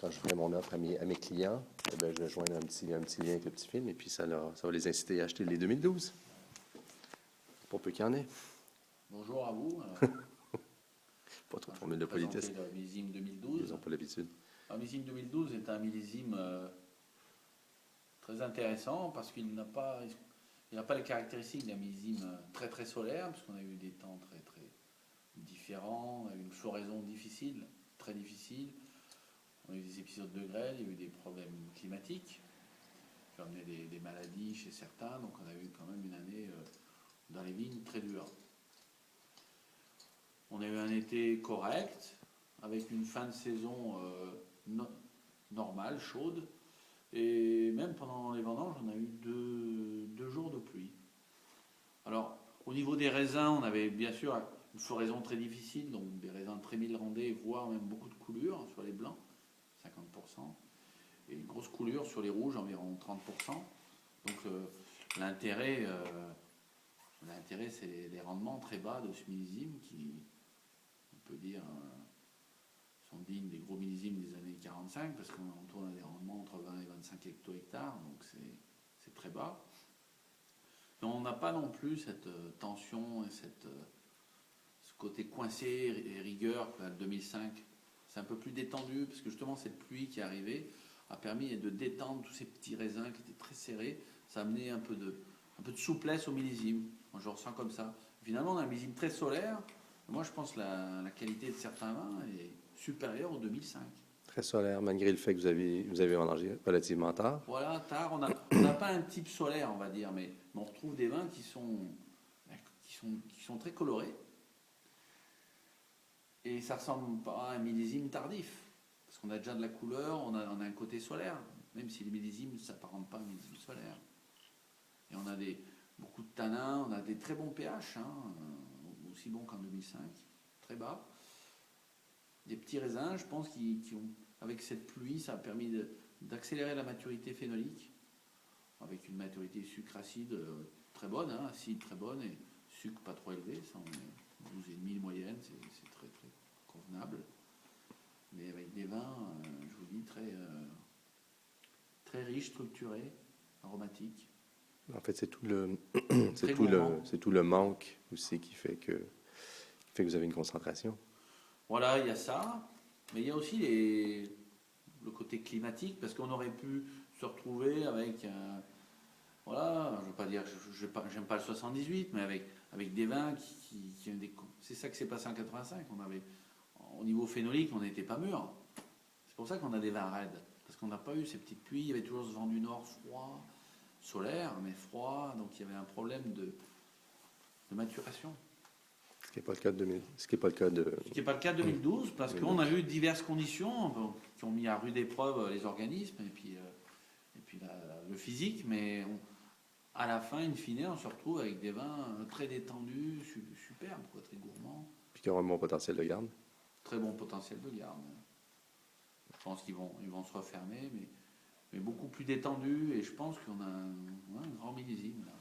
quand je ferai mon offre à mes clients, eh bien, je vais joindre un petit lien avec le petit film, et puis ça va les inciter à acheter les 2012. Pour peu qu'il y en ait. Bonjour à vous. Pas trop de Je vais formule vous de présenter politesse. le millésime Ils 2012. n'ont pas l'habitude. Le millésime 2012 est un millésime très intéressant parce il n'a pas les caractéristiques d'un millésime très très solaire, parce qu'on a eu des temps très très différents, on a eu une floraison difficile, très difficile, on a eu des épisodes de grêle, il y a eu des problèmes climatiques qui ont amené des maladies chez certains, donc on a eu quand même une année dans les vignes très dure. On a eu un été correct, avec une fin de saison normale, chaude, et même pendant les vendanges, on a eu deux jours de pluie. Alors, au niveau des raisins, on avait bien sûr une floraison très difficile, donc des raisins très mildrandés, voire même beaucoup de coulures sur les blancs, 50%, et une grosse coulure sur les rouges, environ 30%. Donc l'intérêt, c'est les rendements très bas de ce millésime qui, on peut dire, sont dignes des gros millésimes des années 45, parce qu'on tourne à des rendements entre 20 et 25 hecto-hectares, donc c'est très bas. Mais on n'a pas non plus cette tension et ce côté coincé et rigueur que 2005. C'est un peu plus détendu, parce que justement cette pluie qui est arrivée a permis de détendre tous ces petits raisins qui étaient très serrés. Ça a amené un peu de souplesse au millésime. Moi je le ressens comme ça. Finalement on a un millésime très solaire. Moi je pense que la qualité de certains vins est supérieure au 2005. Très solaire, malgré le fait que vous avez vendangé relativement tard. Voilà, tard, on n'a pas un type solaire, on va dire, mais on retrouve des vins qui sont très colorés. Et ça ressemble pas à un millésime tardif, parce qu'on a déjà de la couleur, on a un côté solaire, même si les millésimes ne s'apparentent pas à un millésime solaire. Et on a beaucoup de tanins, on a des très bons pH, aussi bons qu'en 2005, très bas. Des petits raisins, je pense, avec cette pluie, ça a permis d'accélérer la maturité phénolique, avec une maturité sucre-acide très bonne, acide très bonne, et sucre pas trop élevé, ça on est 12,5 moyenne, c'est très très convenable. Mais avec des vins, je vous dis, très riches, structurés, aromatiques. En fait, c'est Très gourmands. c'est tout le manque aussi qui fait que vous avez une concentration. Voilà, il y a ça, mais il y a aussi le côté climatique, parce qu'on aurait pu se retrouver avec, voilà, je veux pas dire, j'aime pas le 78, mais avec des vins qui ont des... C'est ça qui s'est passé en 85, au niveau phénolique, on n'était pas mûr. C'est pour ça qu'on a des vins raides, parce qu'on n'a pas eu ces petites pluies, il y avait toujours ce vent du nord froid, solaire, mais froid, donc il y avait un problème de maturation. Ce qui n'est pas le cas de 2000, ce qui n'est pas le cas de... Ce qui n'est pas le cas de 2012, parce qu'on a eu diverses conditions qui ont mis à rude épreuve les organismes et puis le physique, mais à la fin, in fine, on se retrouve avec des vins très détendus, superbes, très gourmands. Puis qui ont un bon potentiel de garde. Très bon potentiel de garde. Je pense qu'ils vont se refermer, mais beaucoup plus détendus, et je pense qu'on a un grand millésime là.